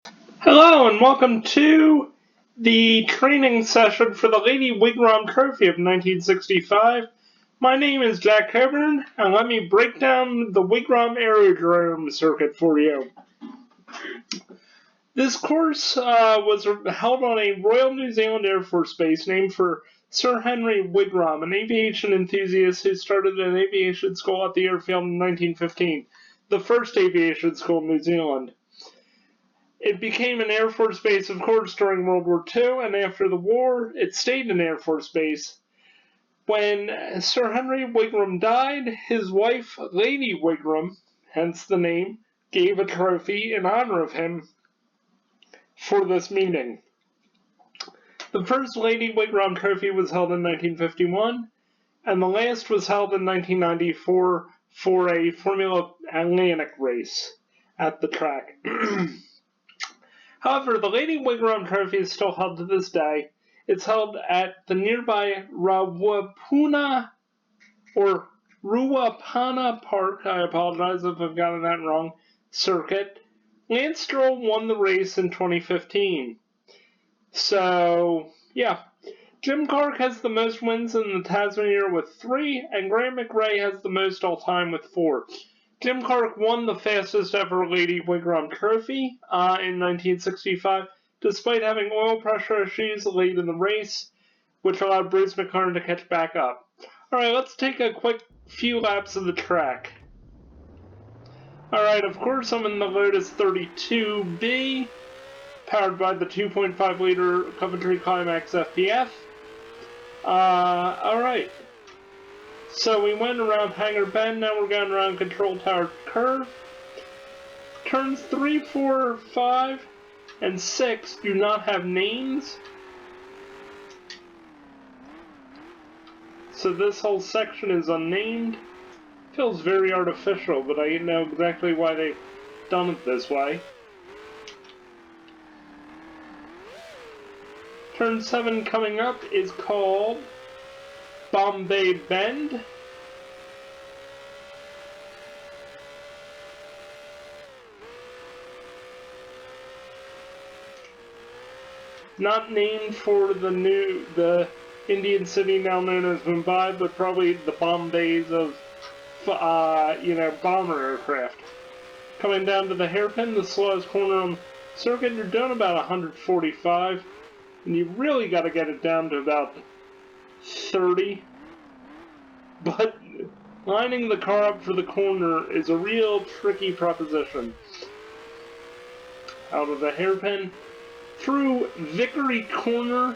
Hello and welcome to the training session for the Lady Wigram Trophy of 1965. My name is Jack Cobourn, and let me break down the Wigram Aerodrome Circuit for you. This course was held on a Royal New Zealand Air Force base named for Sir Henry Wigram, an aviation enthusiast who started an aviation school at the airfield in 1915, the first aviation school in New Zealand. It became an Air Force base, of course, during World War II, and after the war, it stayed an Air Force base. When Sir Henry Wigram died, his wife, Lady Wigram, hence the name, gave a trophy in honor of him for this meeting. The first Lady Wigram Trophy was held in 1951, and the last was held in 1994 for a Formula Atlantic race at the track. However, the Lady Wigram Trophy is still held to this day. It's held at the nearby Ruapuna Park, I apologize if I've gotten that wrong, circuit. Lance Stroll won the race in 2015. So, yeah. Jim Clark has the most wins in the Tasmania with 3, and Graham McRae has the most all-time with 4. Jim Clark won the fastest ever Lady Wigram Trophy in 1965, despite having oil pressure issues late in the race, which allowed Bruce McLaren to catch back up. Alright, let's take a quick few laps of the track. Alright, of course I'm in the Lotus 32B, powered by the 2.5 liter Coventry Climax FPF. Alright. So we went around Hangar Bend, now we're going around Control Tower Curve. Turns 3, 4, 5, and 6 do not have names. So this whole section is unnamed. Feels very artificial, but I know exactly why they've done it this way. Turn 7 coming up is called Bombay Bend. Not named for the Indian city now known as Mumbai, but probably the Bombays of, bomber aircraft. Coming down to the hairpin, the slowest corner on the circuit, you're doing about 145, and you really got to get it down to about 30. But lining the car up for the corner is a real tricky proposition. Out of the hairpin, through Vickery Corner,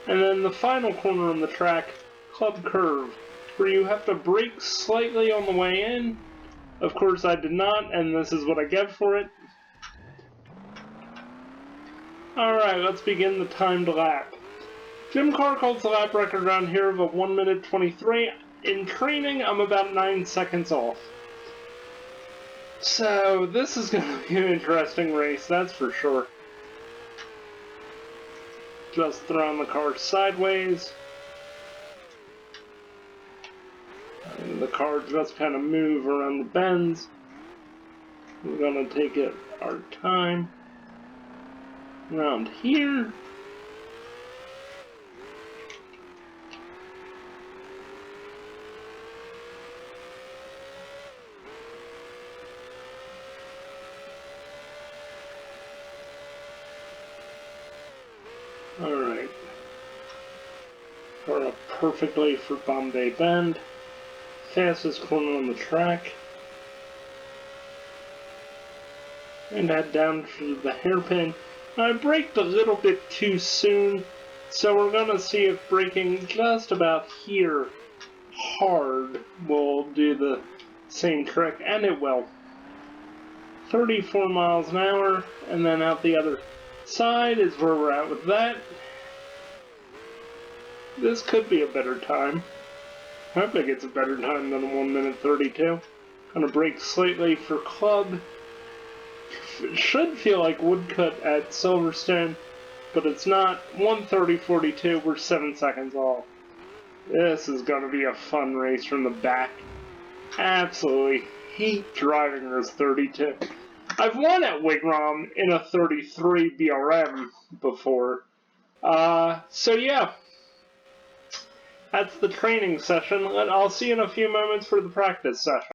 and then the final corner on the track, Club Curve, where you have to brake slightly on the way in. Of course I did not, and this is what I get for it. Alright, let's begin the timed lap. Jim Clark holds the lap record around here of a 1 minute 23. In training, I'm about 9 seconds off. So, this is going to be an interesting race, that's for sure. Just throwing the car sideways. And the car just kind of move around the bends. We're going to take it our time. Around here. Alright. Car up perfectly for Bombay Bend. Fastest corner on the track. And head down to the hairpin. I braked a little bit too soon, so we're going to see if braking just about here hard will do the same trick, and it will. 34 miles an hour, and then out the other side is where we're at with that. This could be a better time. I think it's a better time than a 1 minute 32. Gonna brake slightly for Club. It should feel like Woodcut at Silverstone, but it's not. 1:30.42, we're 7 seconds off. This is gonna be a fun race from the back. Absolutely hate driving this 32. I've won at Wigram in a 33 BRM before. So yeah, that's the training session. I'll see you in a few moments for the practice session.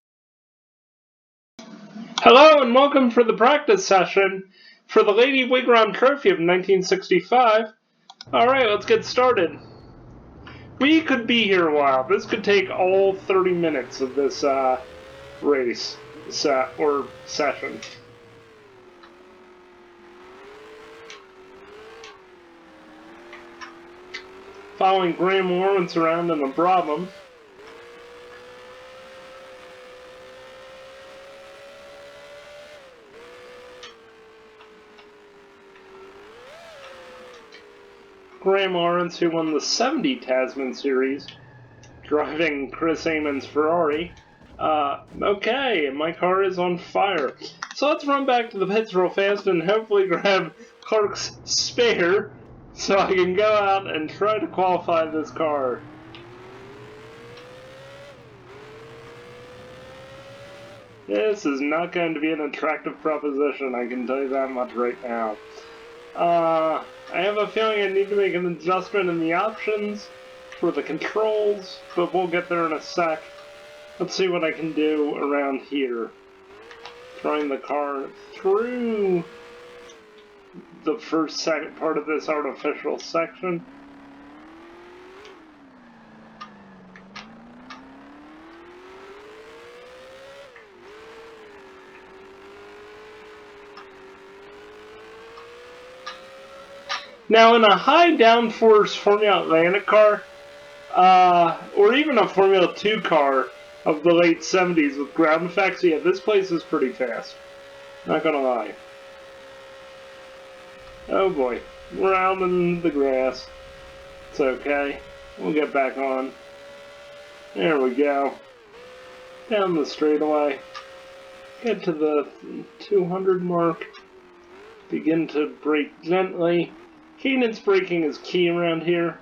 Hello and welcome for the practice session for the Lady Wigram Trophy of 1965. Alright, let's get started. We could be here a while. This could take all 30 minutes of this race or session. Following Graham Lawrence around in a Brabham. Graham Lawrence, who won the 70 Tasman Series, driving Chris Amon's Ferrari. Okay, my car is on fire. So let's run back to the pits real fast and hopefully grab Clark's spare so I can go out and try to qualify this car. This is not going to be an attractive proposition, I can tell you that much right now. I have a feeling I need to make an adjustment in the options for the controls, but we'll get there in a sec. Let's see what I can do around here. Throwing the car through the first part of this artificial section. Now, in a high downforce Formula Atlantic car, or even a Formula 2 car of the late 70s with ground effects, yeah, this place is pretty fast. Not gonna lie. Oh boy, we're out in the grass. It's okay. We'll get back on. There we go. Down the straightaway. Get to the 200 mark. Begin to brake gently. Cadence braking is key around here.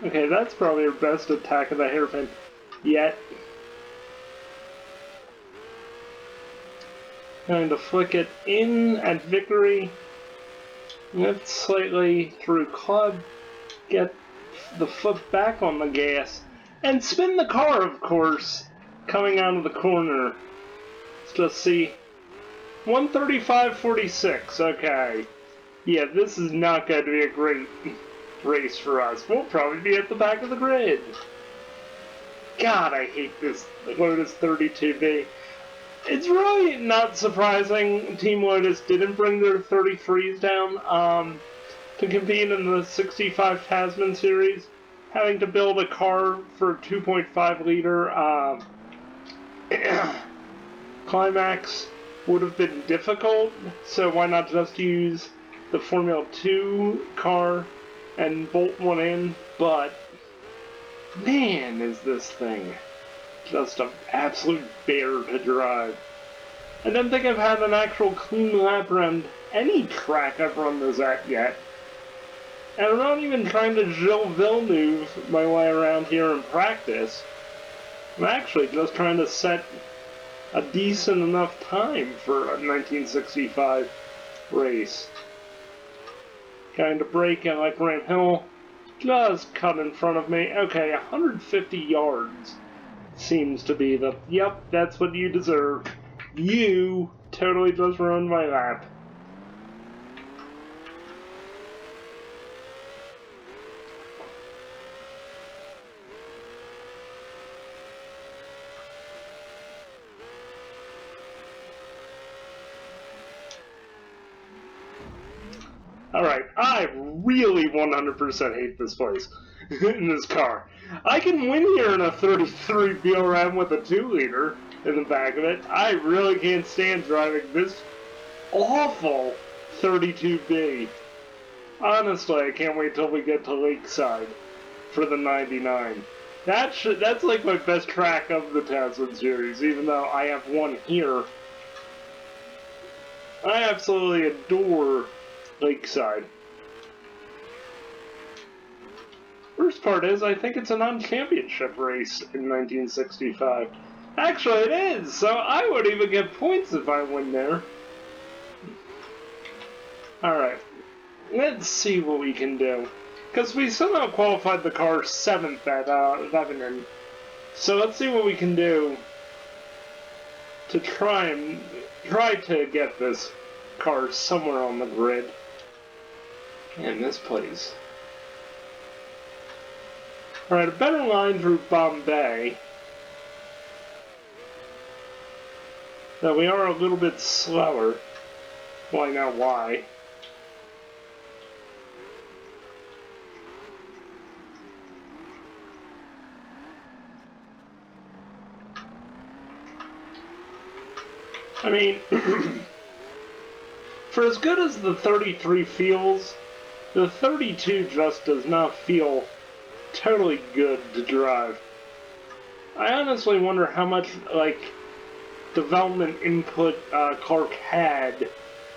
Okay, that's probably our best attack of the hairpin yet. Going to flick it in at Vickery. Lift slightly through club. Get the foot back on the gas. And spin the car, of course, coming out of the corner. Let's just see. 135.46, okay. Yeah, this is not going to be a great race for us. We'll probably be at the back of the grid. God, I hate this Lotus 32B. It's really not surprising Team Lotus didn't bring their 33s down to compete in the 65 Tasman Series. Having to build a car for a 2.5 liter Climax would have been difficult, so why not just use the Formula 2 car and bolt one in? But man, is this thing just an absolute bear to drive. I don't think I've had an actual clean lap around any track I've run this at yet. And I'm not even trying to Gilles Villeneuve my way around here in practice. I'm actually just trying to set a decent enough time for a 1965 race. Going to brake and like Graham Hill just cut in front of me. Okay, 150 yards seems to be the... Yep, that's what you deserve. You totally just ruined my lap. Alright, I really 100% hate this place in this car. I can win here in a 33 BRM with a 2-liter in the back of it. I really can't stand driving this awful 32B. Honestly, I can't wait till we get to Lakeside for the 99. That's like my best track of the Tasman series, even though I have one here. I absolutely adore Lakeside. Worst part is, I think it's a non-championship race in 1965. Actually, it is, so I would even get points if I win there. Alright, let's see what we can do. Because we somehow qualified the car 7th at Lebanon. So let's see what we can do to try to get this car somewhere on the grid. And this place. Alright, a better line through Bombay. Though we are a little bit slower. Well, I know why. I mean, for as good as the 33 feels, the 32 just does not feel totally good to drive. I honestly wonder how much, like, development input Clark had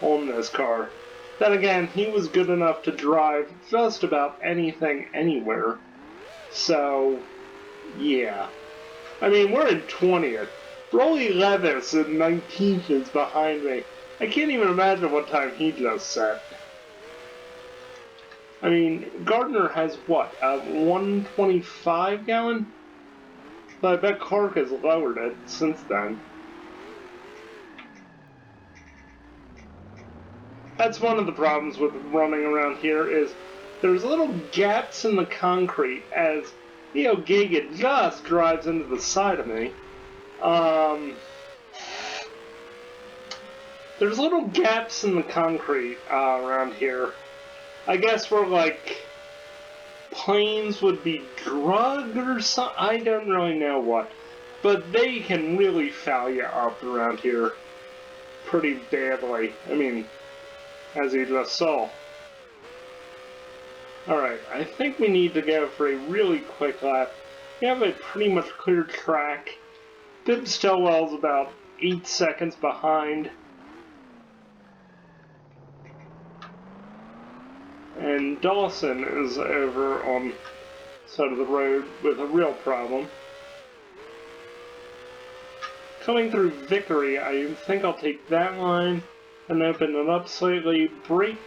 on this car. Then again, he was good enough to drive just about anything anywhere. So, yeah. I mean, we're in 20th. Rolly Levis in 19th is behind me. I can't even imagine what time he just set. I mean, Gardner has what, a 125 gallon? But I bet Clark has lowered it since then. That's one of the problems with running around here is there's little gaps in the concrete as Theo Giga just drives into the side of me. There's little gaps in the concrete around here. I guess where, like, planes would be drugged or something. I don't really know what. But they can really foul you up around here pretty badly. I mean, as you just saw. Alright, I think we need to go for a really quick lap. We have a pretty much clear track. Bib Stillwell's about 8 seconds behind. And Dawson is over on the side of the road with a real problem. Coming through Vickery, I think I'll take that line and open it up slightly. Brake.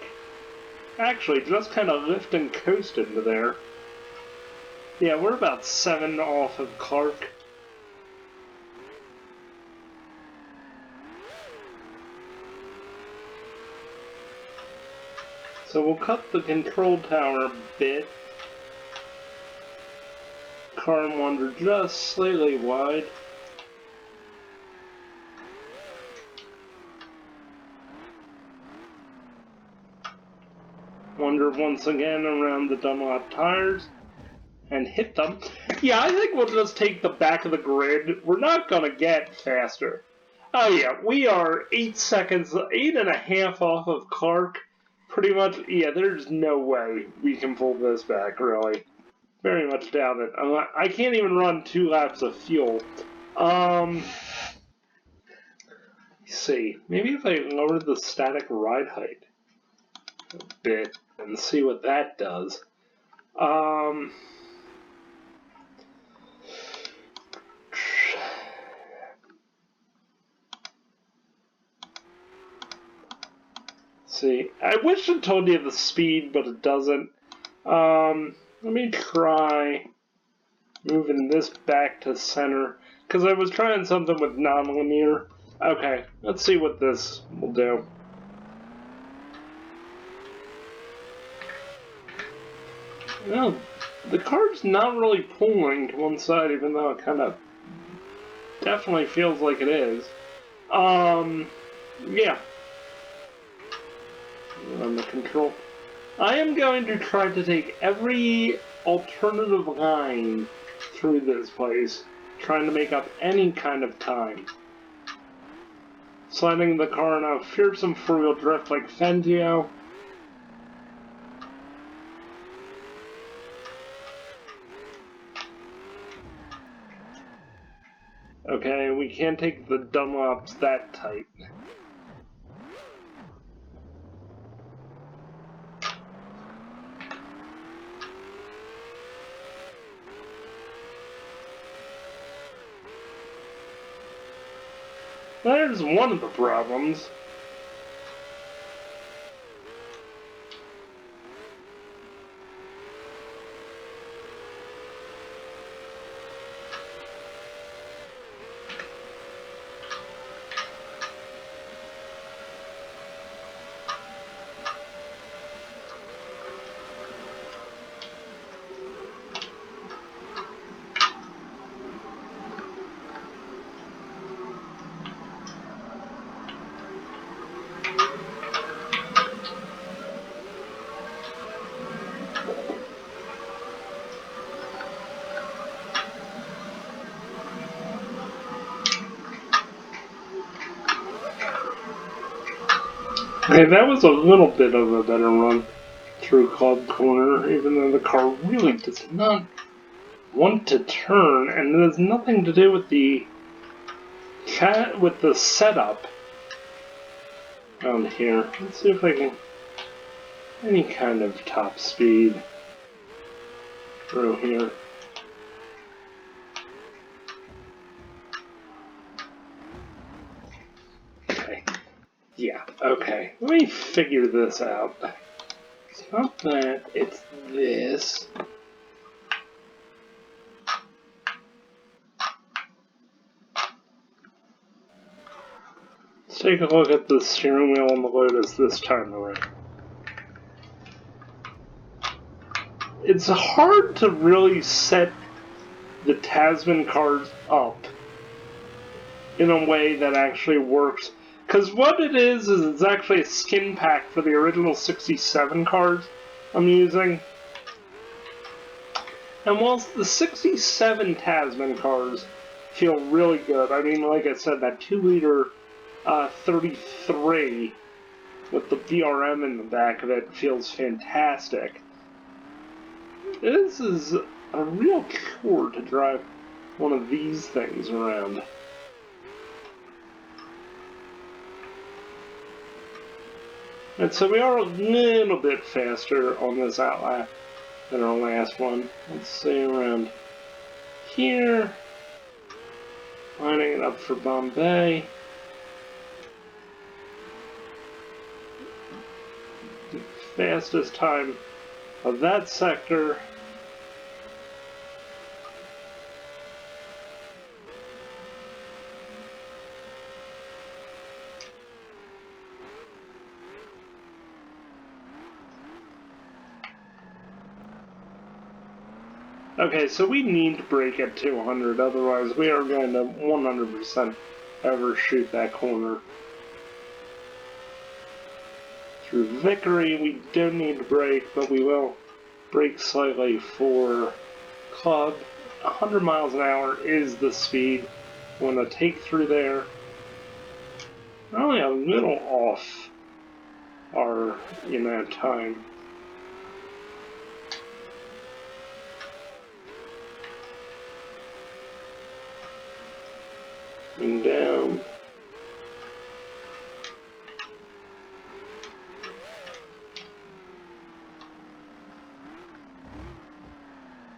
Actually, just kind of lift and coast into there. Yeah, we're about 7 off of Clark. So we'll cut the control tower a bit. Car and wander just slightly wide. Wander once again around the Dunlop tires and hit them. Yeah, I think we'll just take the back of the grid. We're not gonna get faster. Oh yeah, we are 8 seconds, 8.5 off of Clark. Pretty much, yeah, there's no way we can pull this back, really. Very much doubt it. I can't even run 2 laps of fuel. Let's see. Maybe if I lower the static ride height a bit and see what that does. See, I wish it told you the speed, but it doesn't. Let me try moving this back to center, because I was trying something with nonlinear. Okay, let's see what this will do. No, the car's not really pulling to one side, even though it kind of definitely feels like it is. Yeah. On the control. I am going to try to take every alternative line through this place, trying to make up any kind of time. Sliding the car in a fearsome four-wheel drift like Fentio. Okay, we can't take the Dunlops that tight. There's one of the problems. Okay, that was a little bit of a better run through Club Corner, even though the car really does not want to turn, and it has nothing to do with the setup down here. Let's see if I can any kind of top speed through here. Okay. Yeah, okay. Let me figure this out. It's not that, it's this. Let's take a look at the steering wheel on the Lotus this time around. It's hard to really set the Tasman cars up in a way that actually works. Because what it is it's actually a skin pack for the original 67 cars I'm using. And whilst the 67 Tasman cars feel really good, I mean, like I said, that 2-liter 33 with the BRM in the back of it feels fantastic. This is a real chore to drive one of these things around. And so we are a little bit faster on this outlap than our last one. Let's see around here. Lining it up for Bombay. The fastest time of that sector. Okay, so we need to brake at 200, otherwise we are going to 100% overshoot that corner. Through Vickery, we don't need to brake, but we will brake slightly for Club. 100 miles an hour is the speed we want to take through there. We're only a little off our, time. And down.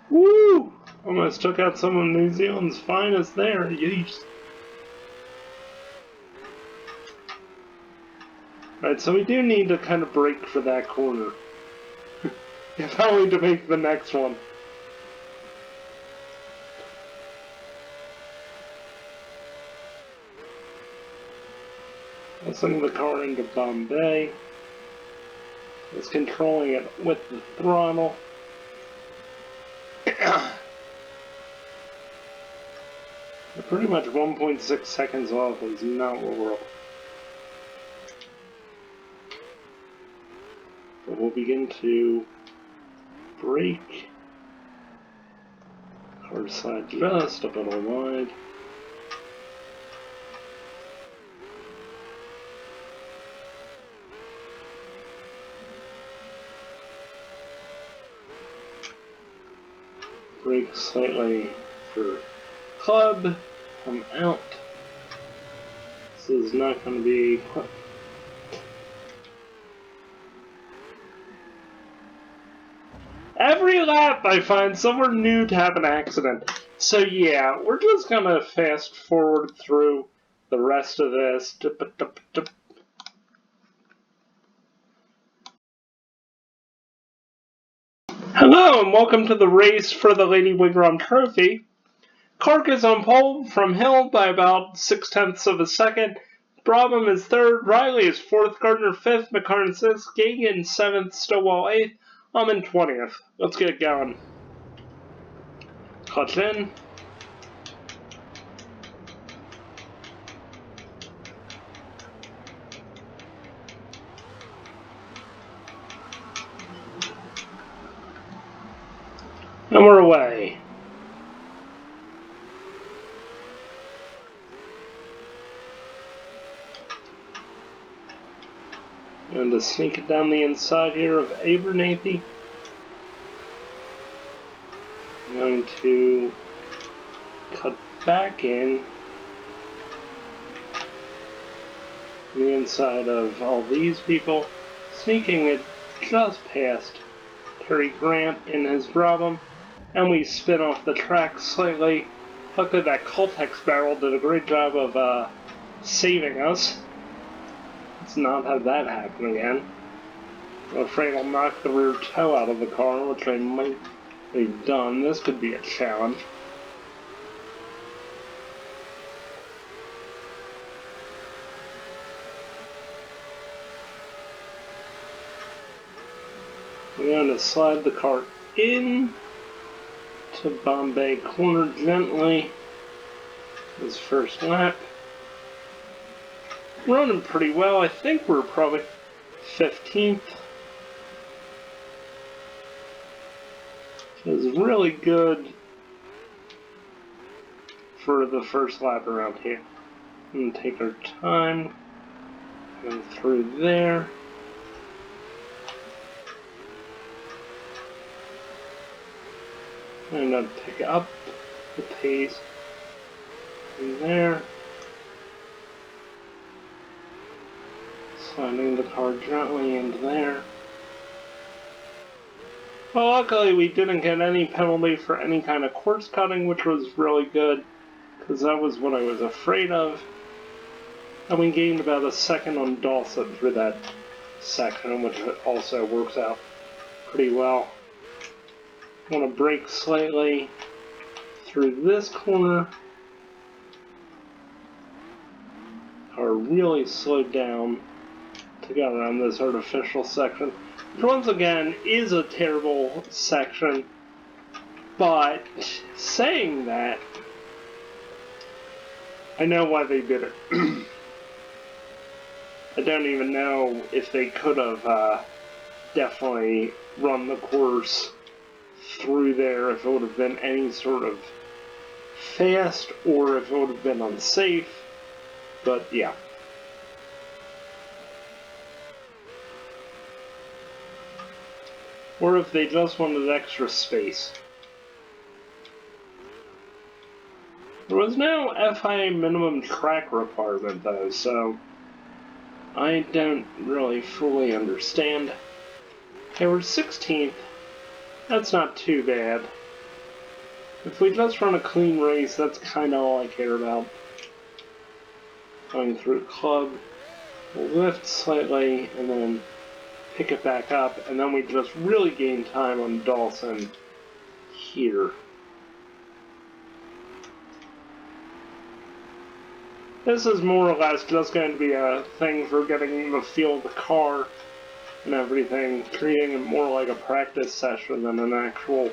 Woo! Almost took out some of New Zealand's finest there. Yeesh. Right, so we do need to kind of brake for that corner. If only to make the next one. Sending the car into Bombay. It's controlling it with the throttle. Pretty much 1.6 seconds off is not what we're. But we'll begin to brake. Car side just a little wide. Brake slightly for Club. I'm out. This is not going to be. Every lap I find somewhere new to have an accident. So yeah, we're just going to fast forward through the rest of this. Hello and welcome to the race for the Lady Wigram Trophy. Clark is on pole from Hill by about 0.6 of a second. Brabham is third, Riley is fourth, Gardner fifth, McLaren sixth, Gagan seventh, Stowell eighth. I'm in 20th. Let's get it going. Clutch in. And we're away. And to sneak it down the inside here of Abernathy. I'm going to cut back in the inside of all these people, sneaking it just past Terry Grant in his Brabham, and we spin off the track slightly. Luckily that Coltex barrel did a great job of saving us. Let's not have that happen again. I'm afraid I'll knock the rear toe out of the car, which I might have done. This could be a challenge. We're going to slide the car in to Bombay corner gently. This first lap. Running pretty well. I think we're probably 15th. So it's really good for the first lap around here. And take our time. Go through there. And then pick up the pace in there. Sliding the car gently into there. Well, luckily we didn't get any penalty for any kind of course cutting, which was really good, because that was what I was afraid of. And we gained about a second on Dawson for that section, which also works out pretty well. I want to brake slightly through this corner. Car really slowed down to get around this artificial section, which once again is a terrible section. But saying that, I know why they did it. I don't even know if they could have definitely run the course through there if it would have been any sort of fast or if it would have been unsafe. But yeah. Or if they just wanted extra space. There was no FIA minimum track requirement though, so I don't really fully understand. Okay, we're 16th. That's not too bad. If we just run a clean race, that's kind of all I care about. Going through club, we'll lift slightly, and then pick it back up, and then we just really gain time on Dawson here. This is more or less just going to be a thing for getting the feel of the car and everything, treating it more like a practice session than an actual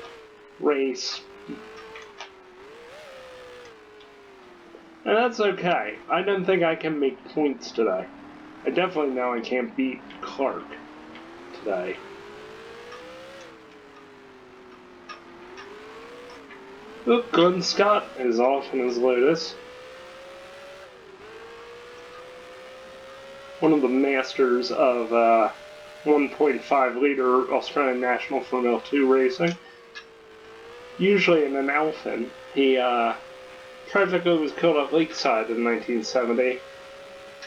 race. And that's okay. I don't think I can make points today. I definitely know I can't beat Clark today. Look, Glenn Scott is off in his Lotus. One of the masters of 1.5 liter Australian National Formula 2 racing. Usually in an Alpine. He tragically was killed at Lakeside in 1970,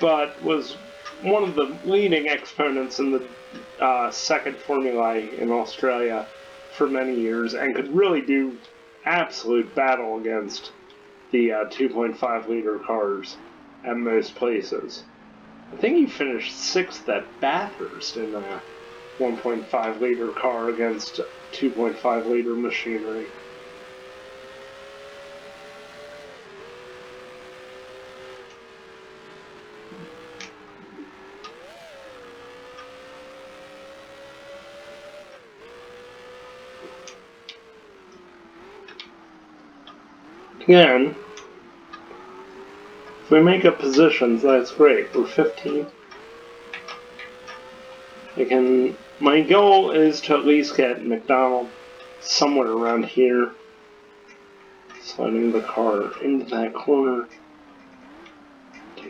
but was one of the leading exponents in the second Formula in Australia for many years, and could really do absolute battle against the 2.5 liter cars. at most places. I think he finished 6th at Bathurst in a 1.5 liter car against 2.5 liter machinery. Again, if we make up positions, that's great. We're 15. My goal is to at least get McDonald somewhere around here. Sliding the car into that corner.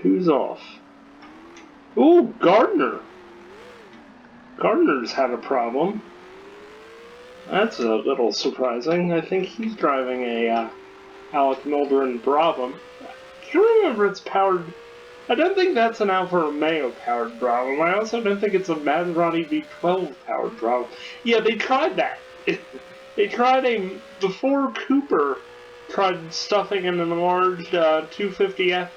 Who's off? Ooh, Gardner! Gardner's had a problem. That's a little surprising. I think he's driving a Alec Milburn Brabham. Do you remember it's powered? I don't think that's an Alfa Romeo powered Brabham. I also don't think it's a Maserati V12 powered Brabham. Yeah, they tried that. They tried before Cooper tried stuffing an enlarged 250F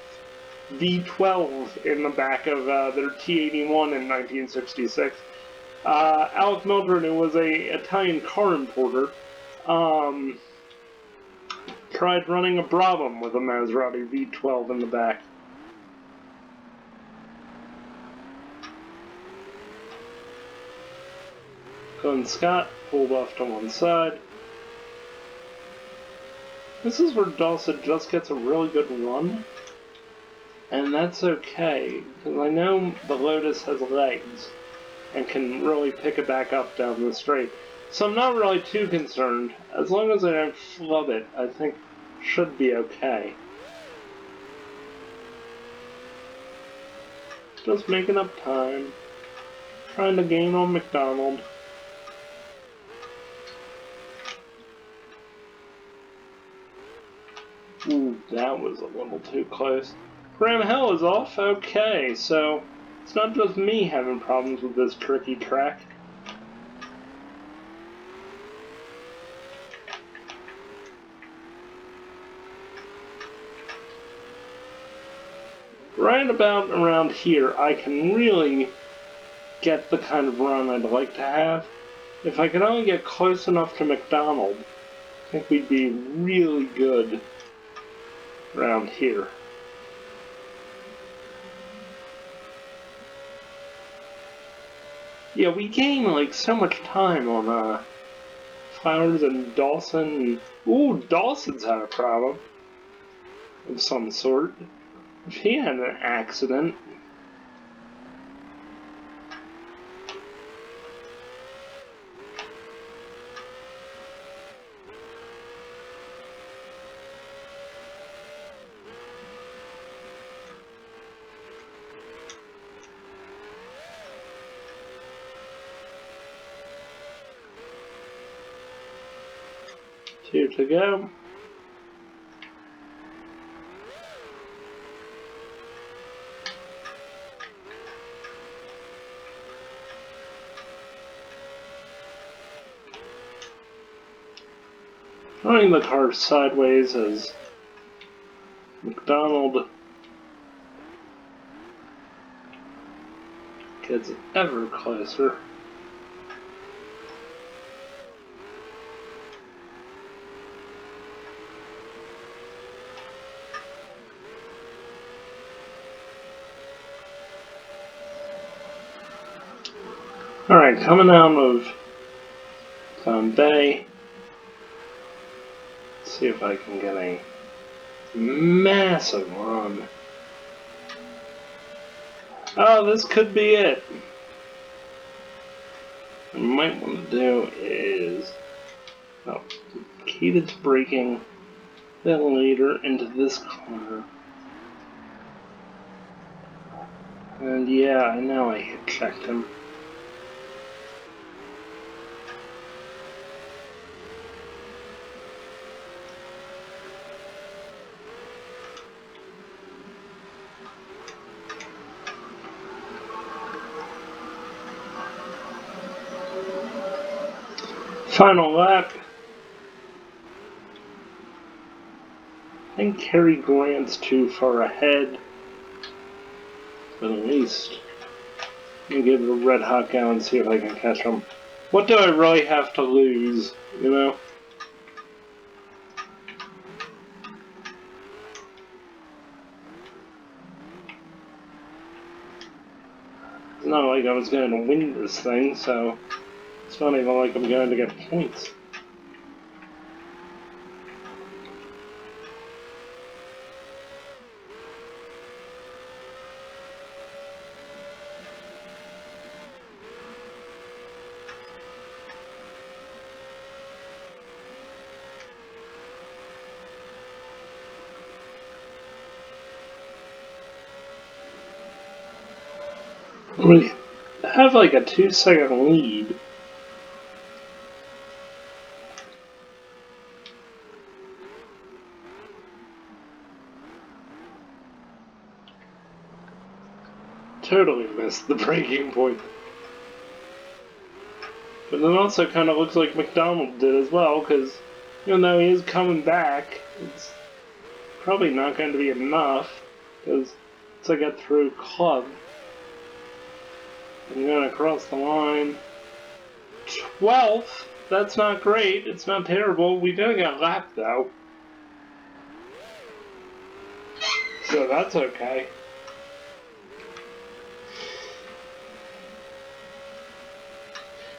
V12 in the back of their T81 in 1966. Alec Milburn, who was an Italian car importer, tried running a Brabham with a Maserati V12 in the back. Glenn Scott pulled off to one side. This is where Dawson just gets a really good run. And that's okay, because I know the Lotus has legs and can really pick it back up down the straight. So I'm not really too concerned. As long as I don't flub it, I think should be okay. Just making up time. Trying to gain on McDonald. Ooh, that was a little too close. Graham Hill is off? Okay, so it's not just me having problems with this tricky track. Right about around here, I can really get the kind of run I'd like to have. If I could only get close enough to McDonald, I think we'd be really good around here. Yeah, we gain like so much time on Flowers and Dawson. Ooh, Dawson's had a problem of some sort. If he had an accident. Two to go. Running the car sideways as McDonald gets ever closer. Alright, coming out of Found Bay. Let's see if I can get a massive run. Oh, this could be it. What I might want to do is keep its braking then later into this corner. And yeah, I know I hit checked him. Final lap. I think Cary Grant's too far ahead. But at least, let me give it a red hot go and see if I can catch them. What do I really have to lose, you know? It's not like I was going to win this thing, so it's not even like I'm going to get points. We have like a 2-second lead. Totally missed the breaking point. But it also kind of looks like McDonald did as well, because even though he is coming back, it's probably not going to be enough, because once I get through club, I'm going to cross the line. 12th? That's not great. It's not terrible. We didn't get lapped, though. So that's okay.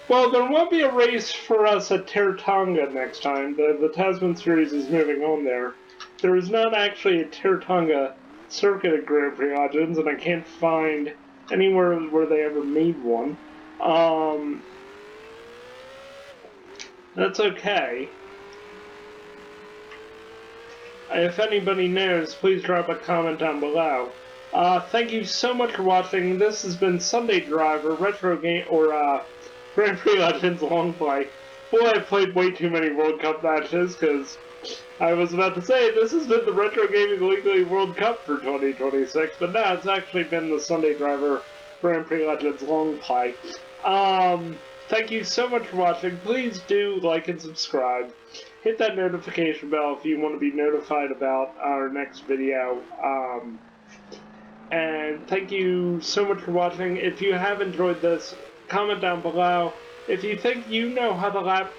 Well, there won't be a race for us at Taratanga next time. The Tasman Series is moving on there. There is not actually a Taratanga circuit at Grand Prix Legends, and I can't find anywhere where they ever made one. That's okay. If anybody knows, please drop a comment down below. Thank you so much for watching. This has been Sunday Driver, Retro Game, or Grand Prix Legends Long Play. Boy, I played way too many World Cup matches, because I was about to say this has been the Retro Gaming Weekly World Cup for 2026, but no, it's actually been the Sunday Driver Grand Prix Legends Long Play. Thank you so much for watching. Please do like and subscribe. Hit that notification bell if you want to be notified about our next video. And thank you so much for watching. If you have enjoyed this, comment down below. If you think you know how to lap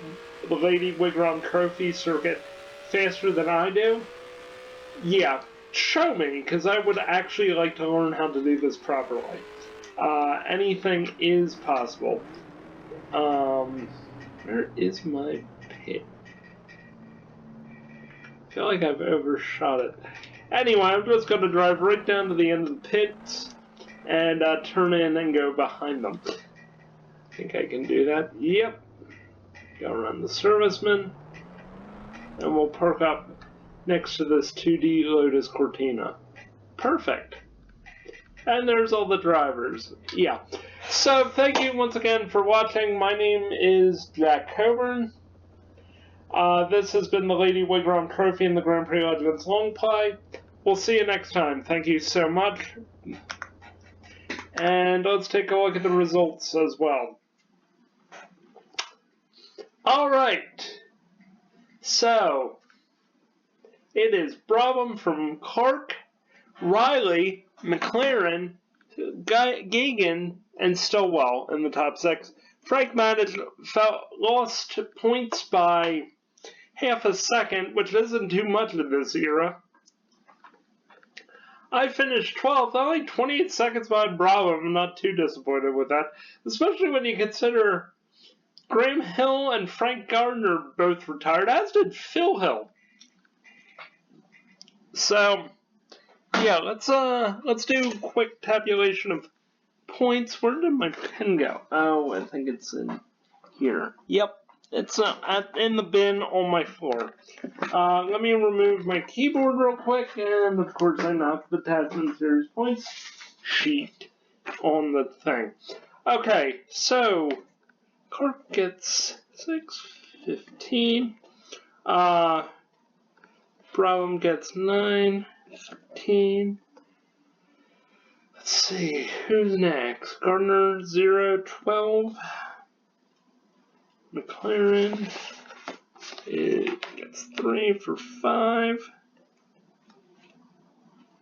the Lady Wigram Trophy circuit faster than I do, yeah, show me, because I would actually like to learn how to do this properly. Anything is possible. Where is my pit? I feel like I've overshot it. Anyway, I'm just going to drive right down to the end of the pits and turn in and go behind them. I think I can do that. Yep. Go around the serviceman, and we'll park up next to this 2D Lotus Cortina. Perfect. And there's all the drivers. Yeah. So thank you once again for watching. My name is Jack Cobourn. This has been the Lady Wigram Trophy in the Grand Prix Legends Long Play. We'll see you next time. Thank you so much. And let's take a look at the results as well. Alright. So, it is Brabham from Clark, Riley, McLaren, Gagan, and Stillwell in the top 6. Frank lost points by half a second, which isn't too much in this era. I finished 12th, only 28 seconds behind Brabham. I'm not too disappointed with that, especially when you consider Graham Hill and Frank Gardner both retired, as did Phil Hill. So, yeah, let's do a quick tabulation of points. Where did my pen go? Oh, I think it's in here. Yep, it's in the bin on my floor. Let me remove my keyboard real quick, and of course I knocked the Tasman Series points sheet on the thing. Okay, so Clark gets 615. Brabham gets 915. Let's see, who's next? Gardner 012. McLaren gets 3 for 5.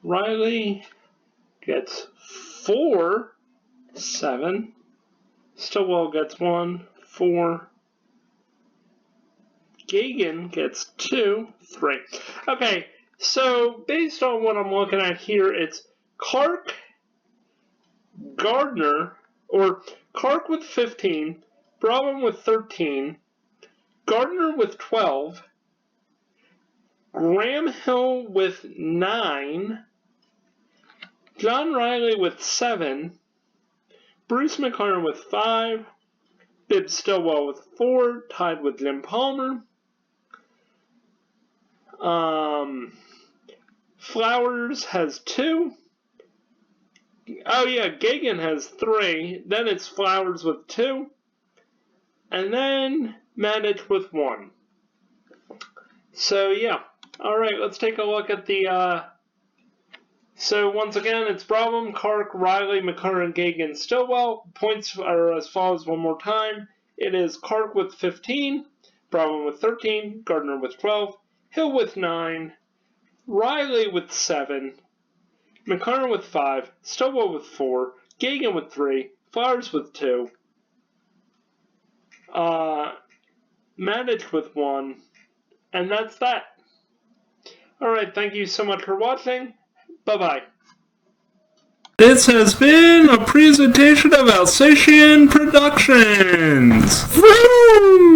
Riley gets 4, 7. Stillwell gets 1, 4. Gagan gets 2, 3. Okay, so based on what I'm looking at here, it's Clark, Gardner, or Clark with 15, Brabham with 13, Gardner with 12, Graham Hill with 9, John Riley with 7, Bruce McLaren with 5, Bibb Stillwell with 4, tied with Jim Palmer. Flowers has 2. Oh yeah, Gagan has 3. Then it's Flowers with 2. And then Madich with 1. So yeah. Alright, let's take a look at the so once again, it's Brabham, Clark, Riley, McLaren, Gagan, Stillwell. Points are as follows one more time. It is Clark with 15, Brabham with 13, Gardner with 12, Hill with 9, Riley with 7, McLaren with 5, Stillwell with 4, Gagan with 3, Flowers with 2, Madich with 1, and that's that. Alright, thank you so much for watching. Bye-bye. This has been a presentation of Alsatian Productions. Vroom!